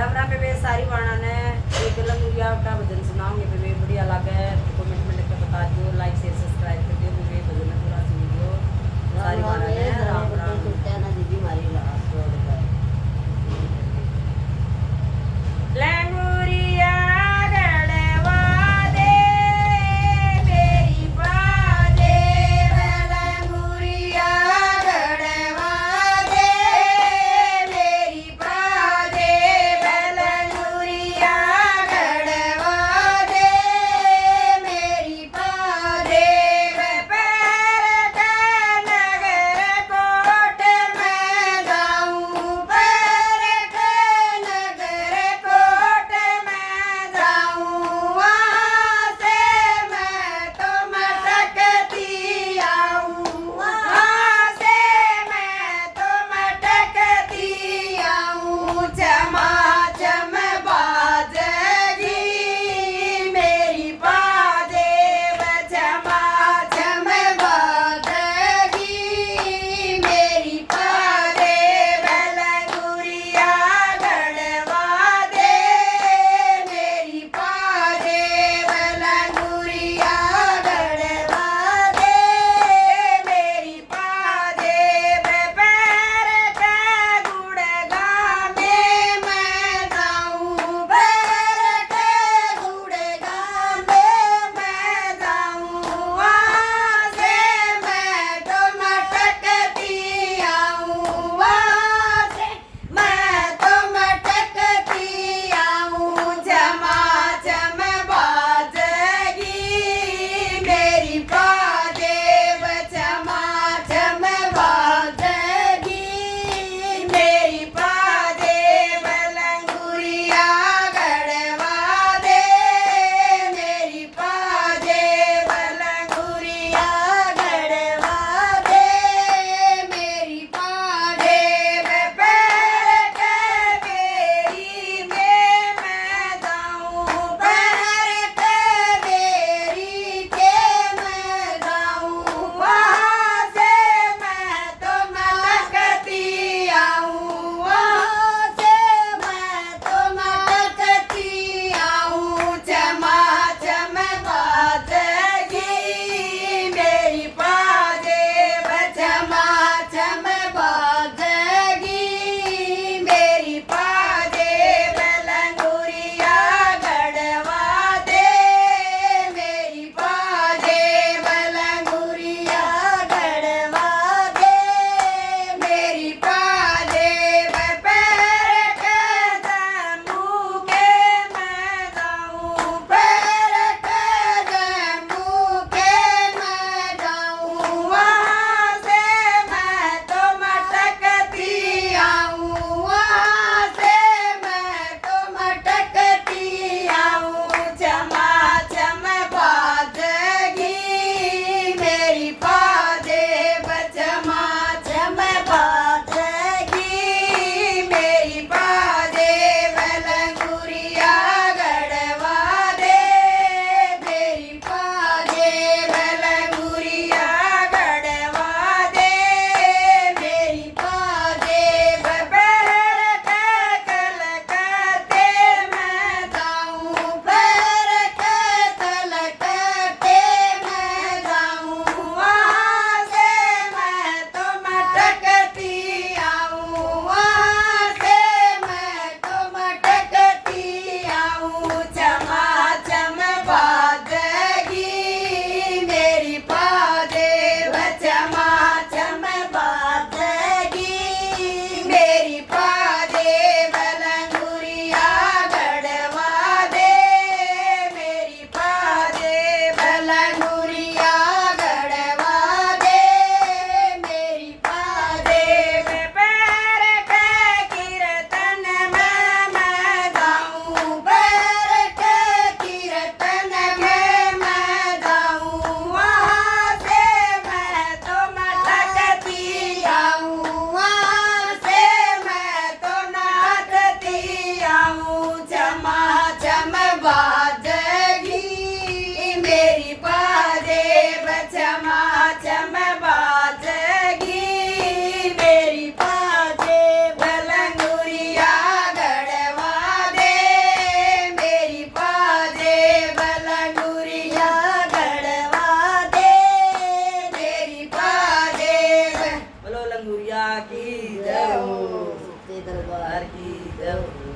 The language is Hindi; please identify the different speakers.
Speaker 1: राम राम बेबे सारी वाणा ने एक लंगूरिया का भजन सुनाओगे बेबे, बढ़िया लगे तो कमेंट में लिख के बता दियो, लाइक शेयर सब्सक्राइब कर दियो बेबे, भजन पूरा सुन लियो। सारी वाणा ने राम राम
Speaker 2: दीदी मारी लास्ट रोड पर
Speaker 1: लंगूरिया गड़वा दे मेरी बाजे, लंगूरिया गड़वा दे मेरी बाजे, लंगूरिया गड़वा दे मेरी बाजे, पैर का नगर को सरकार की जय हो।